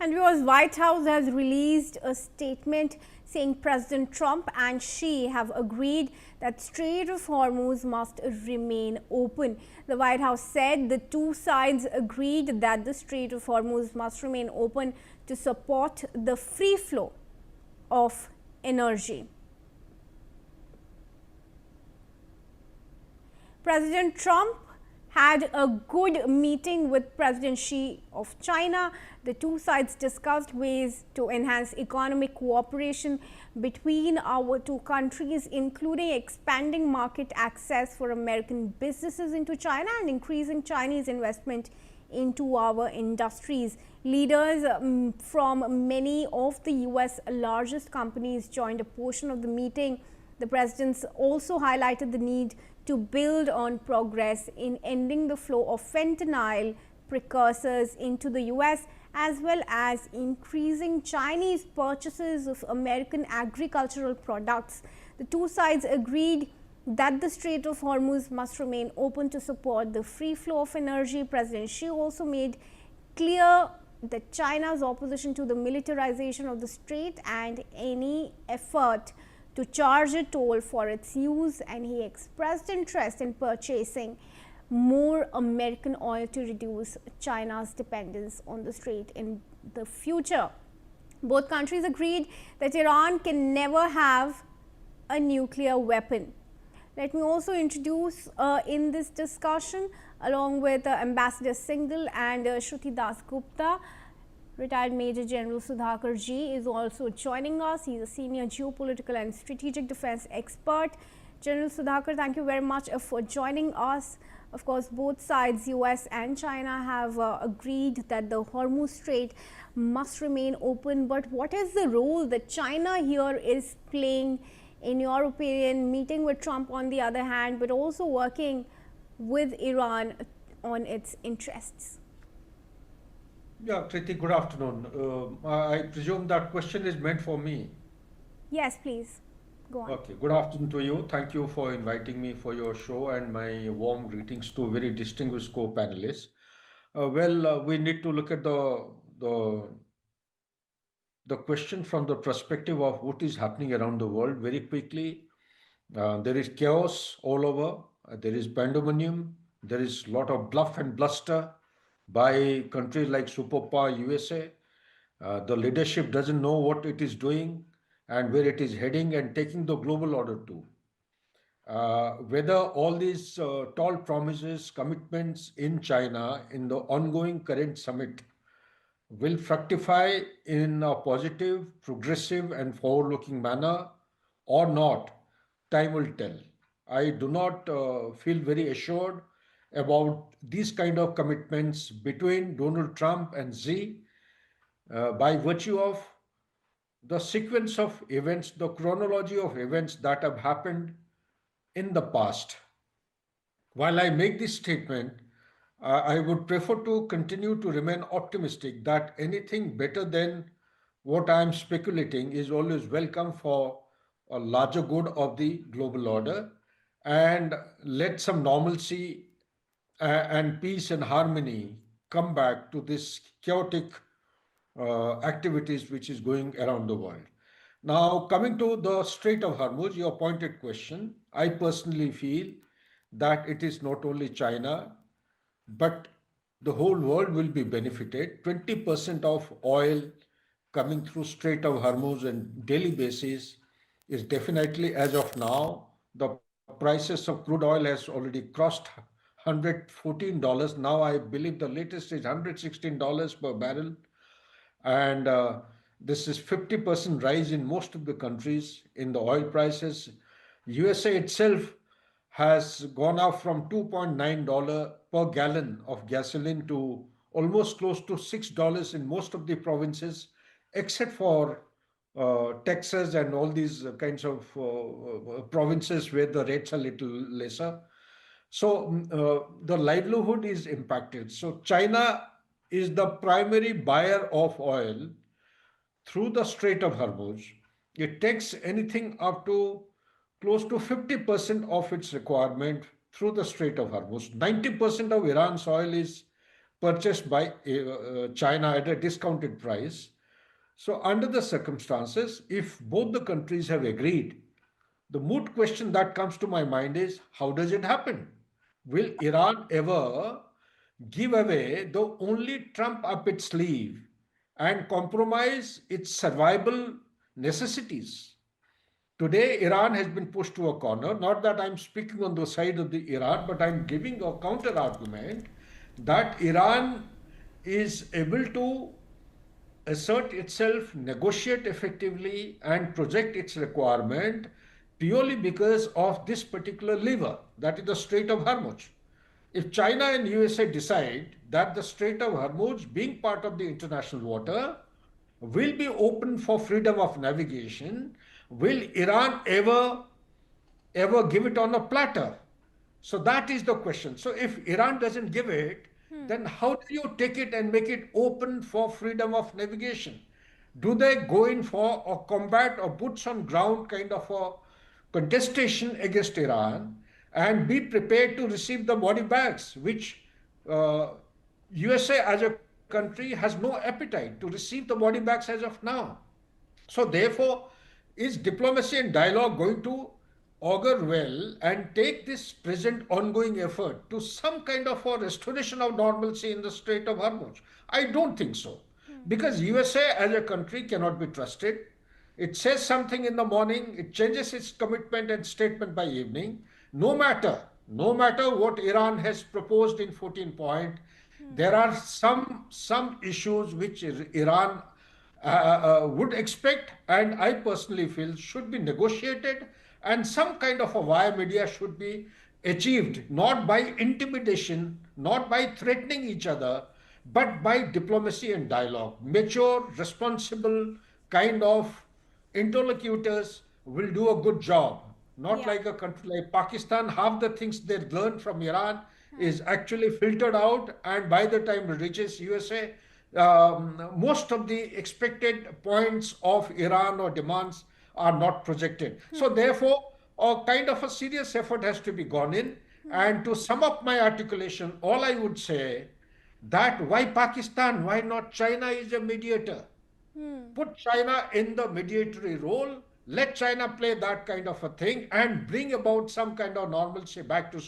And because White House has released a statement saying President Trump and Xi have agreed that Strait of Hormuz must remain open. The White House said the two sides agreed that the Strait of Hormuz must remain open to support the free flow of energy. President Trump had a good meeting with President Xi of China. The two sides discussed ways to enhance economic cooperation between our two countries, including expanding market access for American businesses into China and increasing Chinese investment into our industries. Leaders from many of the U.S. largest companies joined a portion of the meeting. The presidents also highlighted the need to build on progress in ending the flow of fentanyl precursors into the U.S., as well as increasing Chinese purchases of American agricultural products. The two sides agreed that the Strait of Hormuz must remain open to support the free flow of energy. President Xi also made clear that China's opposition to the militarization of the strait and any effort to charge a toll for its use, and he expressed interest in purchasing more American oil to reduce China's dependence on the strait in the future. Both countries agreed that Iran can never have a nuclear weapon. Let me also introduce in this discussion, along with Ambassador Singhal and Shruti Das Gupta, retired Major General Sudhakar Ji is also joining us. He is a senior geopolitical and strategic defense expert. General Sudhakar, thank you very much for joining us. Of course, both sides, US and China, have agreed that the Hormuz Strait must remain open. But what is the role that China here is playing, in your opinion, meeting with Trump on the other hand, but also working with Iran on its interests? Yeah, Kriti, good afternoon. I presume that question is meant for me. Yes, please. Go on. Okay, good afternoon to you. Thank you for inviting me for your show and my warm greetings to very distinguished co-panelists. We need to look at the the question from the perspective of what is happening around the world very quickly. There is chaos all over. There is pandemonium. There is a lot of bluff and bluster by countries like superpower USA. The leadership doesn't know what it is doing and where it is heading and taking the global order to. Whether all these tall promises, commitments in China in the ongoing current summit will fructify in a positive, progressive, and forward looking manner or not, time will tell. I do not feel very assured about these kind of commitments between Donald Trump and Xi by virtue of the sequence of events, the chronology of events that have happened in the past. While I make this statement, I would prefer to continue to remain optimistic that anything better than what I am speculating is always welcome for a larger good of the global order, and let some normalcy and peace and harmony come back to this chaotic activities which is going around the world. Now, coming to the Strait of Hormuz, your pointed question, I personally feel that it is not only China, but the whole world will be benefited. 20% of oil coming through Strait of Hormuz on daily basis is definitely, as of now, the prices of crude oil has already crossed $114. Now I believe the latest is $116 per barrel. And this is 50% rise in most of the countries in the oil prices. USA itself has gone up from $2.9 per gallon of gasoline to almost close to $6 in most of the provinces, except for Texas and all these kinds of provinces where the rates are little lesser. So the livelihood is impacted. So China is the primary buyer of oil through the Strait of Hormuz. It takes anything up to close to 50% of its requirement through the Strait of Hormuz. 90% of Iran's oil is purchased by China at a discounted price. So, under the circumstances, if both the countries have agreed, the moot question that comes to my mind is how does it happen? Will Iran ever give away the only trump up its sleeve and compromise its survival necessities? Today, Iran has been pushed to a corner. Not that I'm speaking on the side of the Iran, but I'm giving a counter argument that Iran is able to assert itself, negotiate effectively, and project its requirement purely because of this particular lever, that is the Strait of Hormuz. If China and USA decide that the Strait of Hormuz, being part of the international water, will be open for freedom of navigation, will Iran ever give it on a platter? So that is the question. So if Iran doesn't give it, then how do you take it and make it open for freedom of navigation? Do they go in for a combat or boots on ground kind of a contestation against Iran and be prepared to receive the body bags, which uh, USA as a country has no appetite to receive the body bags as of now. So, therefore, is diplomacy and dialogue going to augur well and take this present ongoing effort to some kind of a restoration of normalcy in the Strait of Hormuz? I don't think so. Because USA as a country cannot be trusted. It says something in the morning, it changes its commitment and statement by evening. No matter what Iran has proposed in 14 point, there are some issues which Iran would expect, and I personally feel should be negotiated, and some kind of a via media should be achieved, not by intimidation, not by threatening each other, but by diplomacy and dialogue. Mature, responsible kind of interlocutors will do a good job. Not Yeah. like a country like Pakistan, half the things they learn from Iran is actually filtered out, and by the time it reaches USA, most of the expected points of Iran or demands are not projected. So, therefore, a kind of a serious effort has to be gone in. And to sum up my articulation, all I would say that why Pakistan, why not China is a mediator? Put China in the mediatory role, let China play that kind of a thing and bring about some kind of normalcy back to